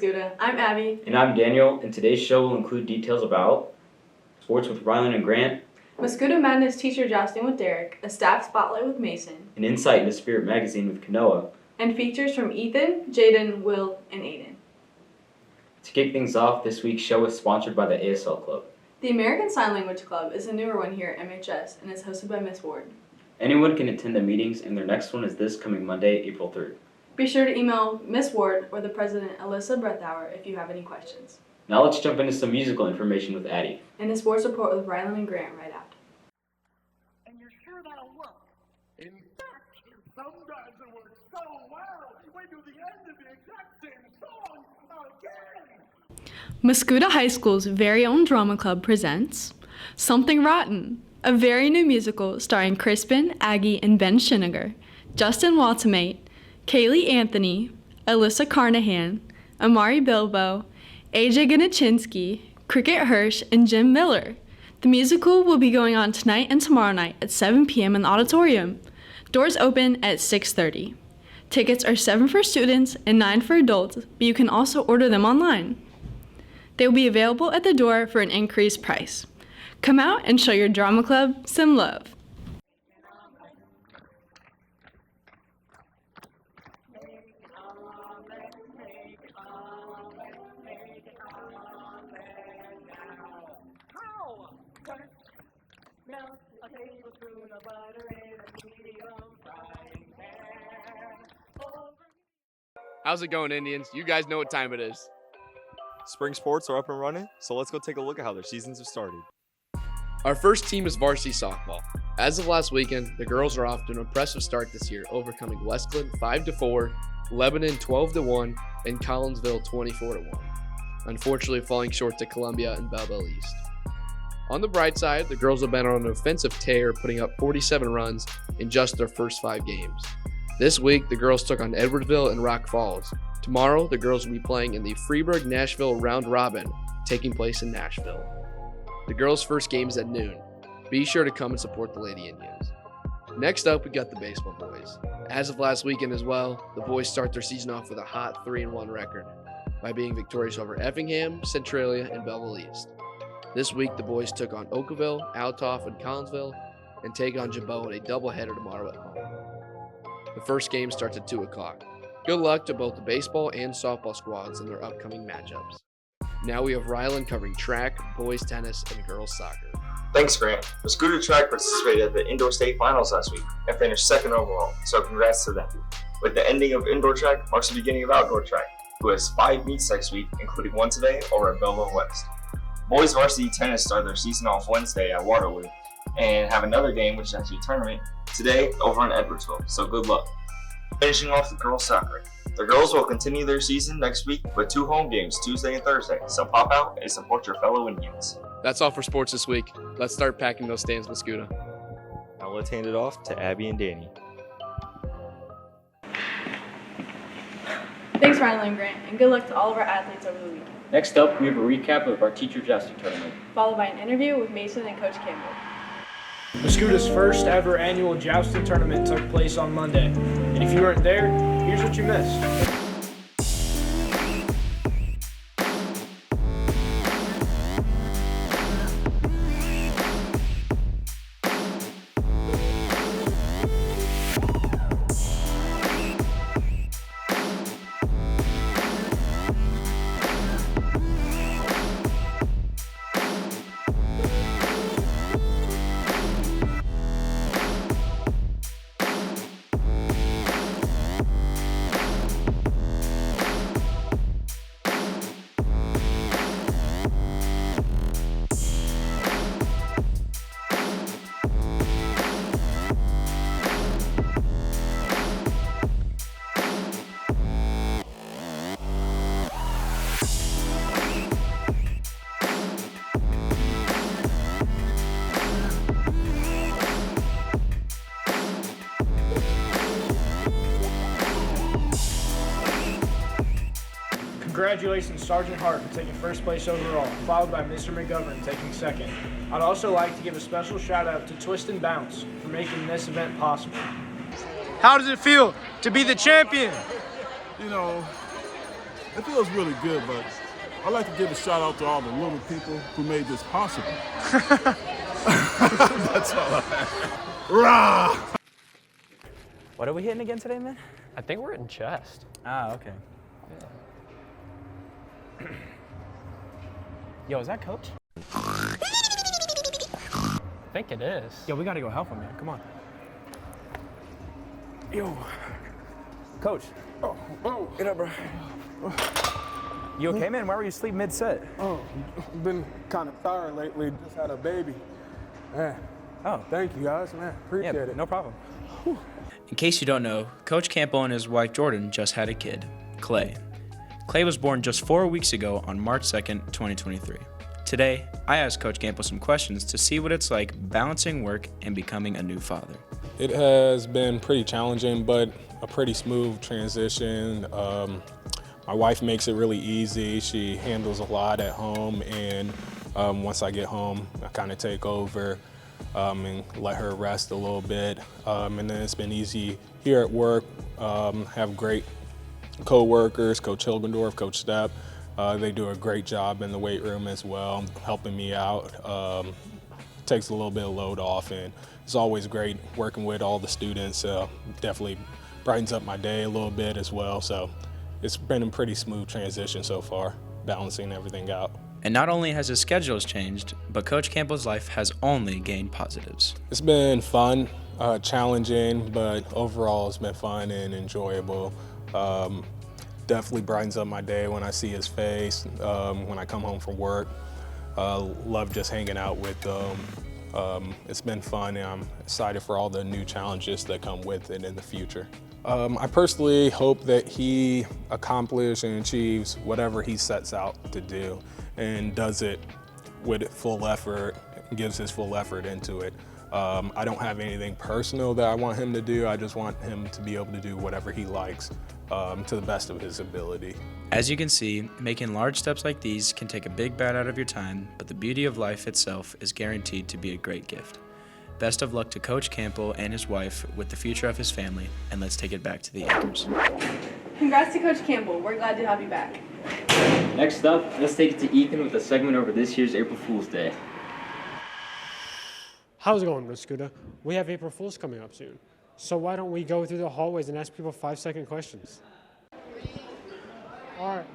Mascoutah. I'm Abby. And I'm Daniel, and today's show will include details about sports with Rylan and Grant, Mascoutah Madness teacher jousting with Derek, a staff spotlight with Mason, an insight into Spirit Magazine with Kanoa, and features from Ethan, Jaden, Will, and Aiden. To kick things off, this week's show is sponsored by the ASL Club. The American Sign Language Club is a newer one here at MHS and is hosted by Miss Ward. Anyone can attend the meetings, and their next one is this coming Monday, April 3rd. Be sure to email Miss Ward or the president, Alyssa Breathauer, if you have any questions. Now let's jump into some musical information with Addie. And a sports report with Rylan and Grant right after. And you're sure that'll work? In fact, sometimes it works so well, we do the end of the exact same song again! Mascoutah High School's very own drama club presents Something Rotten, a very new musical starring Crispin, Aggie, and Ben Schiniger, Justin Waltamate, Kaylee Anthony, Alyssa Carnahan, Amari Bilbo, AJ Ganachinsky, Cricket Hirsch, and Jim Miller. The musical will be going on tonight and tomorrow night at 7 p.m. in the auditorium. Doors open at 6:30. Tickets are $7 for students and $9 for adults, but you can also order them online. They will be available at the door for an increased price. Come out and show your drama club some love. How's it going, Indians? You guys know what time it is. Spring sports are up and running, so let's go take a look at how their seasons have started. Our first team is varsity softball. As of last weekend, the girls are off to an impressive start this year, overcoming Westcliff 5-4, Lebanon 12-1, and Collinsville 24-1. Unfortunately, falling short to Columbia and Belleville East. On the bright side, the girls have been on an offensive tear, putting up 47 runs in just their first 5 games. This week, the girls took on Edwardsville and Rock Falls. Tomorrow, the girls will be playing in the Freeburg-Nashville Round Robin, taking place in Nashville. The girls' first game is at noon. Be sure to come and support the Lady Indians. Next up, we got the baseball boys. As of last weekend as well, the boys start their season off with a hot 3-1 record by being victorious over Effingham, Centralia, and Belleville East. This week, the boys took on Oakville, Altoff, and Collinsville, and take on Jabot in a doubleheader tomorrow at home. The first game starts at 2 o'clock. Good luck to both the baseball and softball squads in their upcoming matchups. Now we have Rylan covering track, boys tennis, and girls soccer. Thanks, Grant. Mascoutah Track participated at the indoor state finals last week and finished second overall, so congrats to them. With the ending of indoor track marks the beginning of outdoor track, who has 5 meets next week, including one today over at Belleville West. Boys varsity tennis start their season off Wednesday at Waterloo and have another game, which is actually a tournament, today over in Edwardsville, so good luck. Finishing off the girls soccer. The girls will continue their season next week with 2 home games, Tuesday and Thursday, so pop out and support your fellow Indians. That's all for sports this week. Let's start packing those stands, Mascoutah. Now let's hand it off to Abby and Danny. Thanks, Rylan and Grant, and good luck to all of our athletes over the week. Next up, we have a recap of our teacher jousting tournament, Followed by an interview with Mason and Coach Campbell. Mascoutah's first ever annual jousting tournament took place on Monday. And if you weren't there, here's what you missed. Congratulations, Sergeant Hart, for taking first place overall, followed by Mr. McGovern taking second. I'd also like to give a special shout out to Twist and Bounce for making this event possible. How does it feel to be the champion? You know, It feels really good, but I'd like to give a shout out to all the little people who made this possible. That's all I have. Rah! What are we hitting again today, man? I think we're in chest. Ah, okay. Yo, is that Coach? I think it is. Yo, we gotta go help him, man. Come on. Yo. Coach. Oh, Get up, bro. You okay, man? Why were you asleep mid-set? oh, been kind of tired lately. Just had a baby. Man, Oh, thank you guys, man. Appreciate it. no problem. In case you don't know, Coach Campbell and his wife Jordan just had a kid, Clay. Clay was born just 4 weeks ago on March 2nd, 2023. Today, I asked Coach Campbell some questions to see what it's like balancing work and becoming a new father. It has been pretty challenging, but a pretty smooth transition. My wife makes it really easy. She handles a lot at home, and once I get home, I kind of take over and let her rest a little bit. And then it's been easy here at work. Have great co-workers, Coach Hilgendorf, Coach Stepp. They do a great job in the weight room as well, helping me out. Takes a little bit of load off, and it's always great working with all the students. Definitely brightens up my day a little bit as well. So it's been a pretty smooth transition so far, balancing everything out. And not only has his schedules changed, but Coach Campbell's life has only gained positives. It's been fun, challenging, but overall it's been fun and enjoyable. Definitely brightens up my day when I see his face, when I come home from work. Love just hanging out with them. It's been fun, and I'm excited for all the new challenges that come with it in the future. I personally hope that he accomplishes and achieves whatever he sets out to do and does it with full effort, gives his full effort into it. I don't have anything personal that I want him to do. I just want him to be able to do whatever he likes to the best of his ability. As you can see, making large steps like these can take a big bite out of your time, but the beauty of life itself is guaranteed to be a great gift. Best of luck to Coach Campbell and his wife with the future of his family, and let's take it back to the Anchors. Congrats to Coach Campbell. We're glad to have you back. Next up, let's take it to Ethan with a segment over this year's April Fool's Day. How's it going, Mascoutah? We have April Fool's coming up soon. So why don't we go through the hallways and ask people 5-second questions? All right,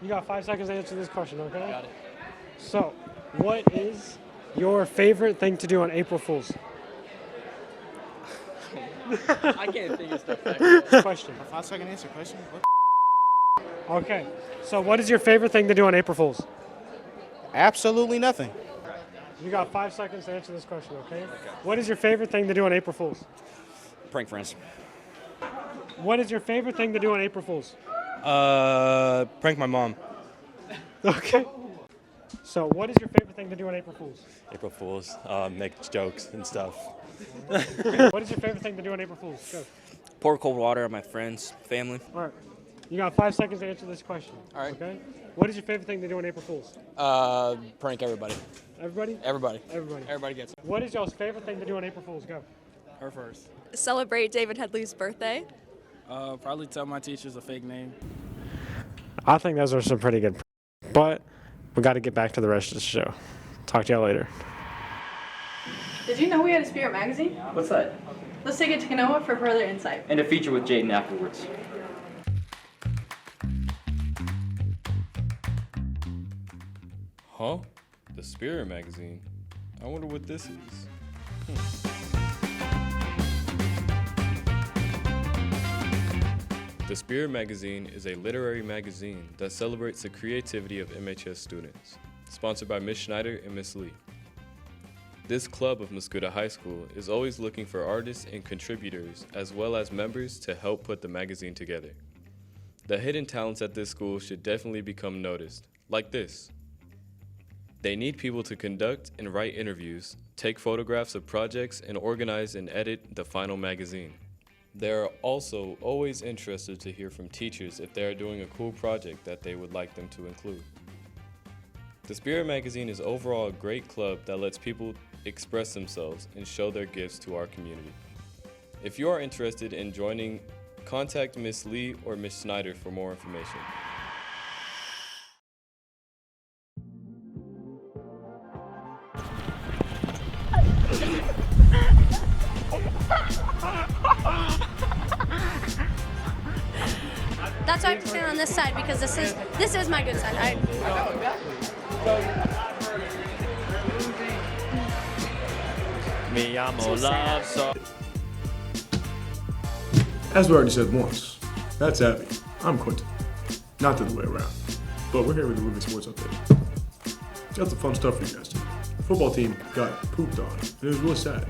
you got 5 seconds to answer this question, okay? Got it. So, what is your favorite thing to do on April Fool's? I can't think of stuff. Question. A 5-second answer question? Okay, so what is your favorite thing to do on April Fool's? Absolutely nothing. You got 5 seconds to answer this question, okay? What is your favorite thing to do on April Fool's? Prank friends. What is your favorite thing to do on April Fool's? Prank my mom. Okay. So what is your favorite thing to do on April Fool's? April Fools, make jokes and stuff. What is your favorite thing to do on April Fool's? Go. Pour cold water on my friends, family. All right. You got 5 seconds to answer this question. All right. Okay. What is your favorite thing to do on April Fool's? Prank everybody. Everybody? Everybody. Everybody. Everybody gets it. What is y'all's favorite thing to do on April Fool's? Go. Her first. Celebrate David Headley's birthday. Probably tell my teachers a fake name. I think those are some pretty good. But we got to get back to the rest of the show. Talk to y'all later. Did you know we had a Spirit magazine? What's that? Let's take it to Kanoa for further insight. And a feature with Jaden afterwards. Huh? The Spirit magazine? I wonder what this is. The Spirit magazine is a literary magazine that celebrates the creativity of MHS students, sponsored by Ms. Schneider and Ms. Lee. This club of Mascoutah High School is always looking for artists and contributors as well as members to help put the magazine together. The hidden talents at this school should definitely become noticed, like this. They need people to conduct and write interviews, take photographs of projects, and organize and edit the final magazine. They are also always interested to hear from teachers if they are doing a cool project that they would like them to include. The Spirit magazine is overall a great club that lets people express themselves and show their gifts to our community. If you are interested in joining, contact Ms. Lee or Ms. Snyder for more information. this side because this is my good side. Me llamo love so. As we already said once, that's Abby. I'm Quentin. Not the other way around. But we're here with the Movie Sports Update. Got some fun stuff for you guys today. The football team got pooped on, and it was really sad.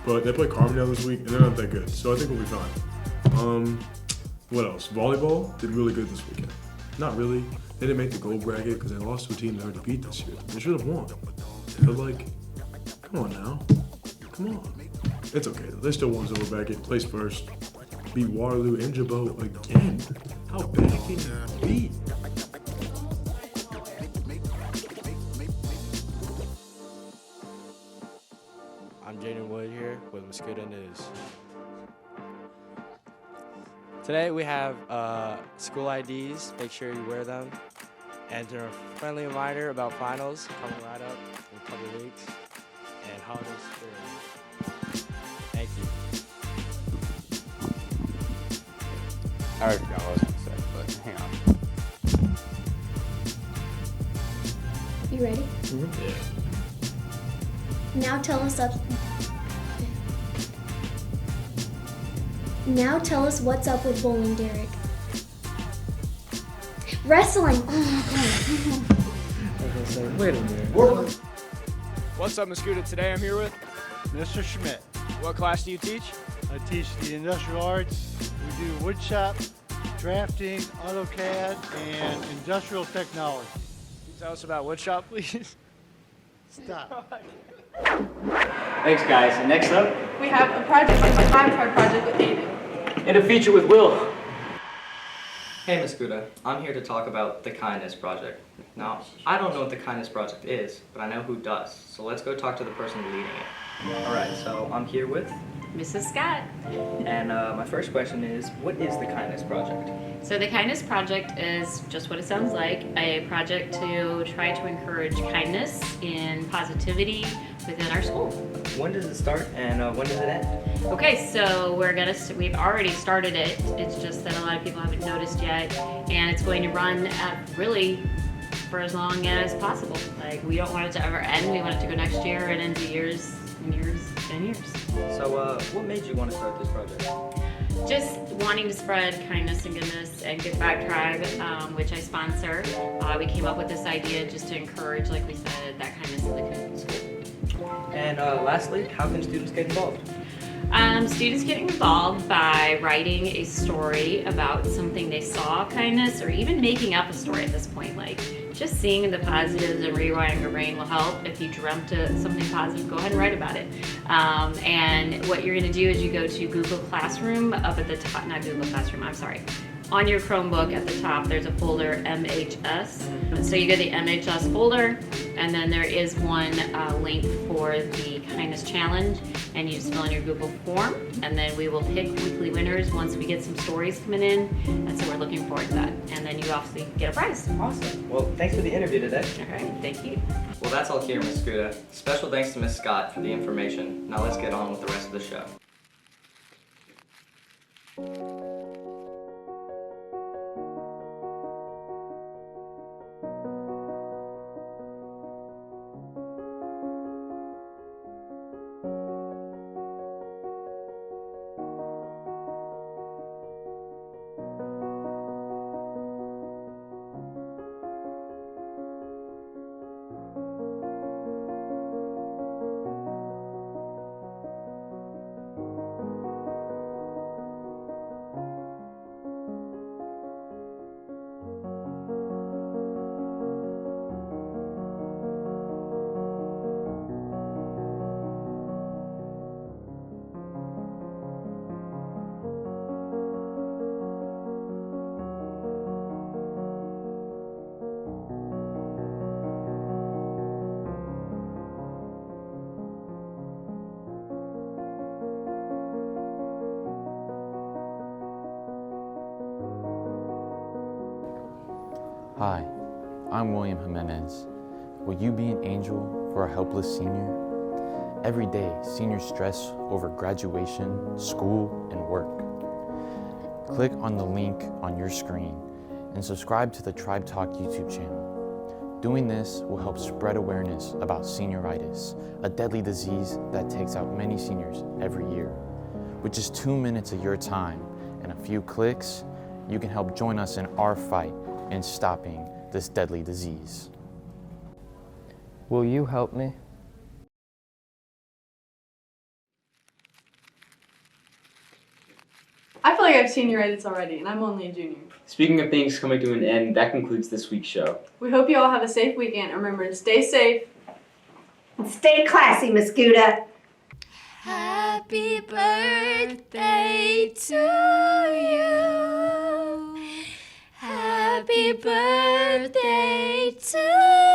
But they played Carbondale this week, and they're not that good, so I think we'll be fine. What else? Volleyball did really good this weekend. Not really. They didn't make the gold bracket because they lost to a team they already beat this year. They should have won. But like, come on now. Come on. It's okay though. They still won silver bracket, placed first, beat Waterloo and Jabot again. How bad can you be? I'm Jaden Wood here with Mascoutah News. Today we have school IDs. Make sure you wear them. And a friendly reminder about finals coming right up in a couple of weeks. And holiday spirit. Thank you. I already forgot what I was going to say, but hang on. You ready? Yeah. Now tell us Now tell us what's up with bowling, Derek. Wrestling. Wait a minute. What's up, Mascoutah? Today I'm here with Mr. Schmidt. What class do you teach? I teach the industrial arts. We do wood shop, drafting, AutoCAD, and industrial technology. Can you tell us about woodshop, please? Stop. Thanks, guys. And next up, We have a project, like my time card project with Aiden. and a feature with Will. Hey Mascoutah, I'm here to talk about the Kindness Project. Now, I don't know what the Kindness Project is, but I know who does, so let's go talk to the person leading it. Alright, so I'm here with Mrs. Scott. and my first question is, what is the Kindness Project? So the Kindness Project is just what it sounds like, a project to try to encourage kindness and positivity within our school. When does it start and when does it end? Okay, so we've already started it. It's just that a lot of people haven't noticed yet, and it's going to run really for as long as possible. Like, we don't want it to ever end. We want it to go next year and into years and years and years. So what made you want to start this project? Just wanting to spread kindness and goodness and Give Back Tribe, which I sponsor. We came up with this idea just to encourage, like we said, that kindness in the school. And lastly, how can students get involved? Students getting involved by writing a story about something they saw kindness, or even making up a story at this point. Like, just seeing the positives and rewiring your brain will help. If you dreamt something positive, go ahead and write about it. And what you're gonna do is you go to Google Classroom up at the top, not Google Classroom, I'm sorry. On your Chromebook at the top, there's a folder MHS. So you go to the MHS folder, and then there is one link for the Kindness Challenge, and you just fill in your Google form, and then we will pick weekly winners once we get some stories coming in, and so we're looking forward to that. And then you obviously get a prize. Awesome. Well, thanks for the interview today. All right, thank you. Well, that's all here, Miss Mascoutah. Special thanks to Miss Scott for the information. Now let's get on with the rest of the show. Hi, I'm William Jimenez. Will you be an angel for a helpless senior? Every day, seniors stress over graduation, school, and work. Click on the link on your screen and subscribe to the Tribe Talk YouTube channel. Doing this will help spread awareness about senioritis, a deadly disease that takes out many seniors every year. With just 2 minutes of your time and a few clicks, you can help join us in our fight in stopping this deadly disease. Will you help me? I feel like I've senioritis already, and I'm only a junior. Speaking of things coming to an end, that concludes this week's show. We hope you all have a safe weekend. Remember to stay safe. Stay classy, Mascoutah. Happy birthday to you. Happy birthday to